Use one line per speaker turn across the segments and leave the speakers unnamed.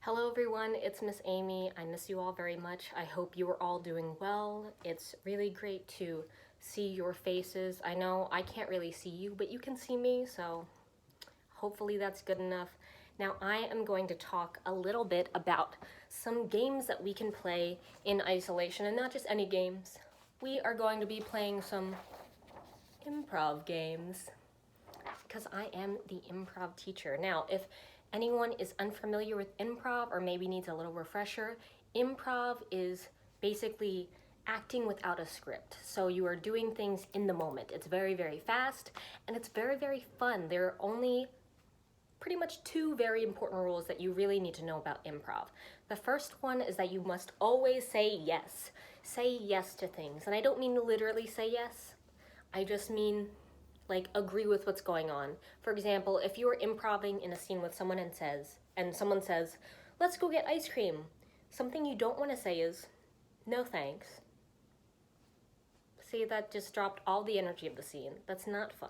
Hello everyone, it's Miss Amy. I miss you all very much. I hope you are all doing well. It's really great to see your faces. I know I can't really see you, but you can see me, so hopefully that's good enough. Now I am going to talk a little bit about some games that we can play in isolation, and not just any games. We are going to be playing some improv games because I am the improv teacher. Now, if anyone is unfamiliar with improv or maybe needs a little refresher, improv is basically acting without a script. So you are doing things in the moment. It's very, very fast and it's very, very fun. There are only pretty much two very important rules that you really need to know about improv. The first one is that you must always say yes. Say yes to things. And I don't mean literally say yes. I just mean like agree with what's going on. For example, if you are improvising in a scene with someone and someone says, let's go get ice cream, something you don't want to say is, no thanks. See, that just dropped all the energy of the scene. That's not fun.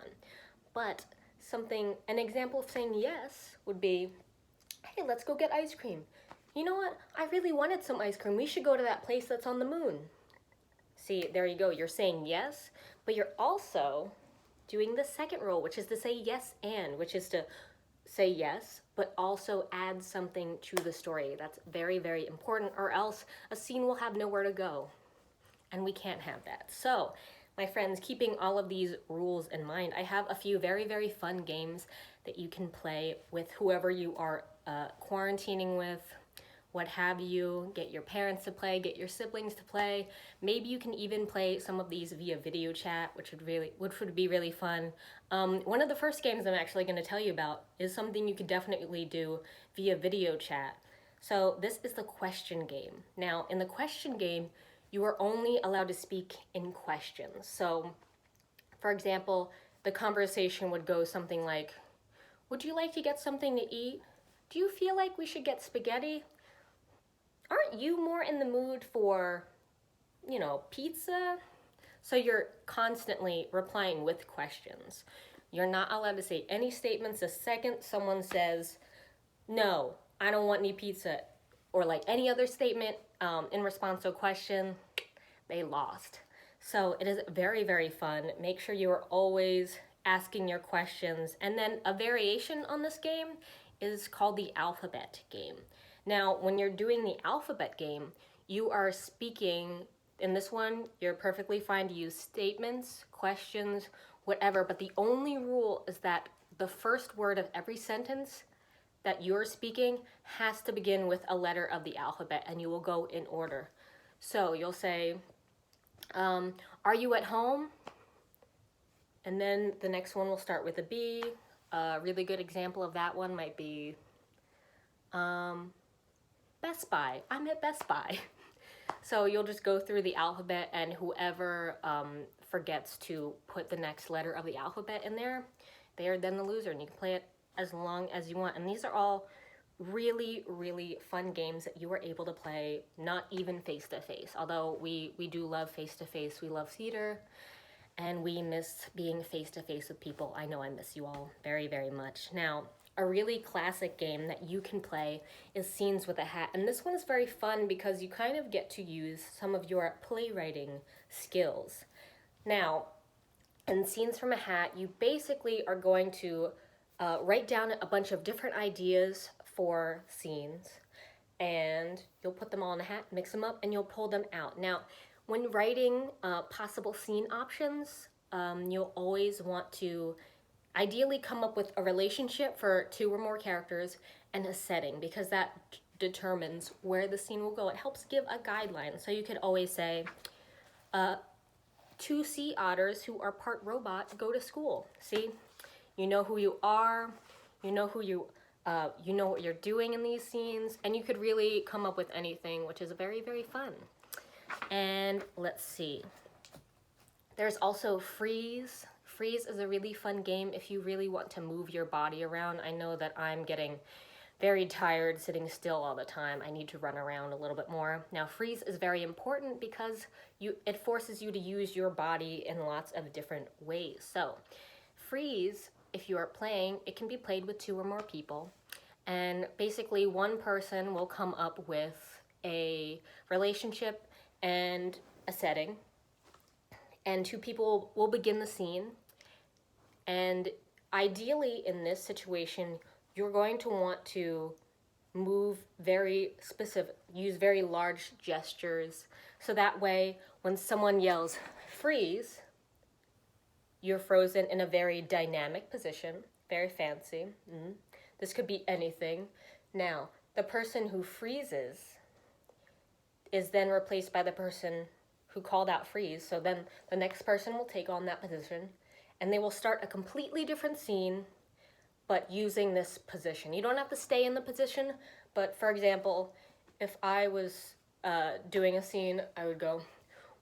But an example of saying yes would be, hey, let's go get ice cream. You know what? I really wanted some ice cream. We should go to that place that's on the moon. See, there you go. You're saying yes, but you're also doing the second rule, which is to say yes and, which is to say yes, but also add something to the story. That's very, very important, or else a scene will have nowhere to go. And we can't have that. So, my friends, keeping all of these rules in mind, I have a few very, very fun games that you can play with whoever you are quarantining with, what have you. Get your parents to play, get your siblings to play. Maybe you can even play some of these via video chat, which would be really fun. One of the first games I'm actually going to tell you about is something you could definitely do via video chat. So this is the question game. Now, in the question game, you are only allowed to speak in questions. So, for example, the conversation would go something like, would you like to get something to eat? Do you feel like we should get spaghetti? Aren't you more in the mood for, pizza? So you're constantly replying with questions. You're not allowed to say any statements the second someone says, no, I don't want any pizza, or like any other statement in response to a question, they lost. So it is very, very fun. Make sure you are always asking your questions. And then a variation on this game is called the alphabet game. Now, when you're doing the alphabet game, you are speaking. In this one, you're perfectly fine to use statements, questions, whatever, but the only rule is that the first word of every sentence that you're speaking has to begin with a letter of the alphabet, and you will go in order. So you'll say, are you at home? And then the next one will start with a B. A really good example of that one might be, Best Buy. I'm at Best Buy. So you'll just go through the alphabet, and whoever forgets to put the next letter of the alphabet in there, they are then the loser, and you can play it as long as you want. And these are all really, really fun games that you are able to play, not even face-to-face. Although we do love face-to-face. We love theater, and we miss being face-to-face with people. I know I miss you all very, very much. Now, a really classic game that you can play is Scenes with a Hat. And this one is very fun because you kind of get to use some of your playwriting skills. Now, in Scenes from a Hat, you basically are going to write down a bunch of different ideas for scenes, and you'll put them all in a hat, mix them up, and you'll pull them out. Now, when writing possible scene options, you'll always want to ideally come up with a relationship for two or more characters and a setting, because that determines where the scene will go. It helps give a guideline. So you could always say, two sea otters who are part robot go to school. See, you know who you are, you know what you're doing in these scenes, and you could really come up with anything, which is very, very fun. And let's see. There's also Freeze. Freeze is a really fun game if you really want to move your body around. I know that I'm getting very tired sitting still all the time. I need to run around a little bit more. Now, Freeze is very important because it forces you to use your body in lots of different ways. So, Freeze, if you are playing, it can be played with two or more people. And basically, one person will come up with a relationship and a setting, and two people will begin the scene. And ideally, in this situation, you're going to want to move very specific, use very large gestures, so that way when someone yells freeze, you're frozen in a very dynamic position, very fancy. This could be anything. Now, the person who freezes is then replaced by the person who called out freeze, so then the next person will take on that position, and they will start a completely different scene, but using this position. You don't have to stay in the position, but for example, if I was doing a scene, I would go,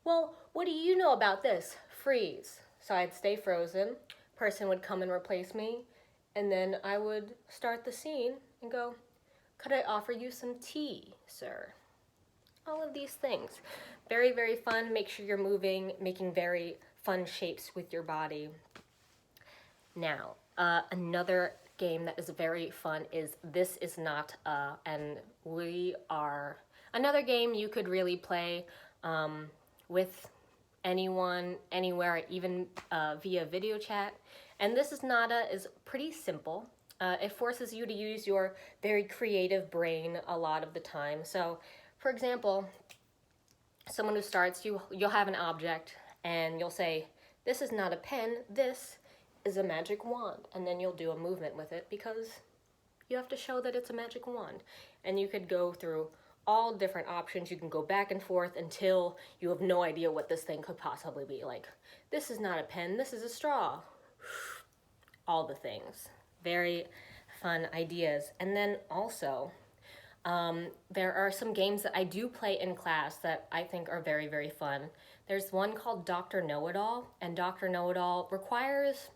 well, what do you know about this? Freeze. So I'd stay frozen, person would come and replace me, and then I would start the scene and go, could I offer you some tea, sir? All of these things. Very, very fun. Make sure you're moving, making very fun shapes with your body. Now, another game that is very fun is This Is Not and another game you could really play with anyone, anywhere, even via video chat. And This Is Nada is pretty simple. It forces you to use your very creative brain a lot of the time. So, for example, someone who starts, you'll have an object, and you'll say, this is not a pen, this is a magic wand. And then you'll do a movement with it because you have to show that it's a magic wand. And you could go through all different options. You can go back and forth until you have no idea what this thing could possibly be. Like, this is not a pen, this is a straw. All the things. Very fun ideas. And then also, there are some games that I do play in class that I think are very, very fun. There's one called Dr. Know-It-All, and Dr. Know-It-All requires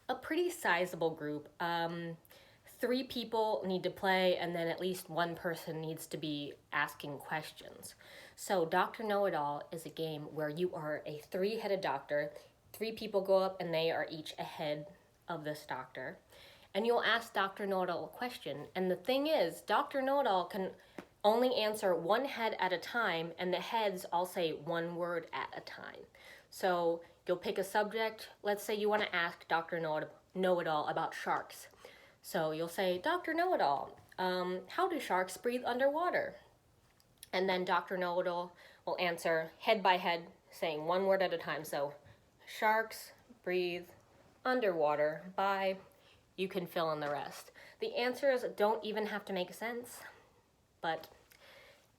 a pretty sizable group. 3 people need to play, and then at least one person needs to be asking questions. So Dr. Know-It-All is a game where you are a 3-headed doctor. 3 people go up, and they are each a head of this doctor. And you'll ask Dr. Know-It-All a question. And the thing is, Dr. Know-It-All can only answer one head at a time, and the heads all say one word at a time. So you'll pick a subject. Let's say you want to ask Dr. Know-It-All about sharks. So you'll say, Dr. Know-It-All, how do sharks breathe underwater? And then Dr. Know-It-All will answer head by head, saying one word at a time. So sharks breathe underwater by... You can fill in the rest. The answers don't even have to make sense, but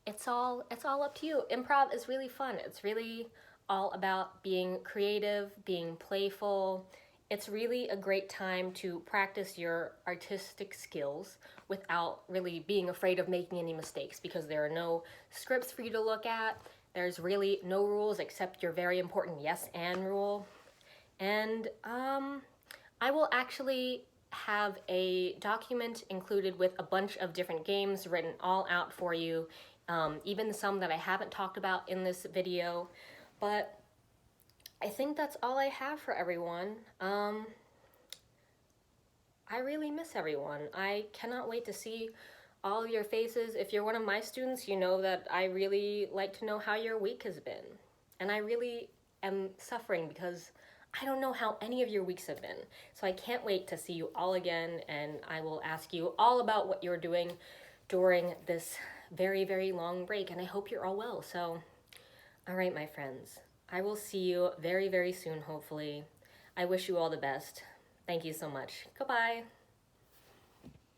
it's all up to you. Improv is really fun. It's really all about being creative, being playful. It's really a great time to practice your artistic skills without really being afraid of making any mistakes, because there are no scripts for you to look at. There's really no rules except your very important yes and rule. And I will actually have a document included with a bunch of different games written all out for you, even some that I haven't talked about in this video. But I think that's all I have for everyone. I really miss everyone. I cannot wait to see all your faces. If you're one of my students, you know that I really like to know how your week has been. And I really am suffering because I don't know how any of your weeks have been. So I can't wait to see you all again, and I will ask you all about what you're doing during this very, very long break, and I hope you're all well. So, all right, my friends, I will see you very, very soon, hopefully. I wish you all the best. Thank you so much. Goodbye.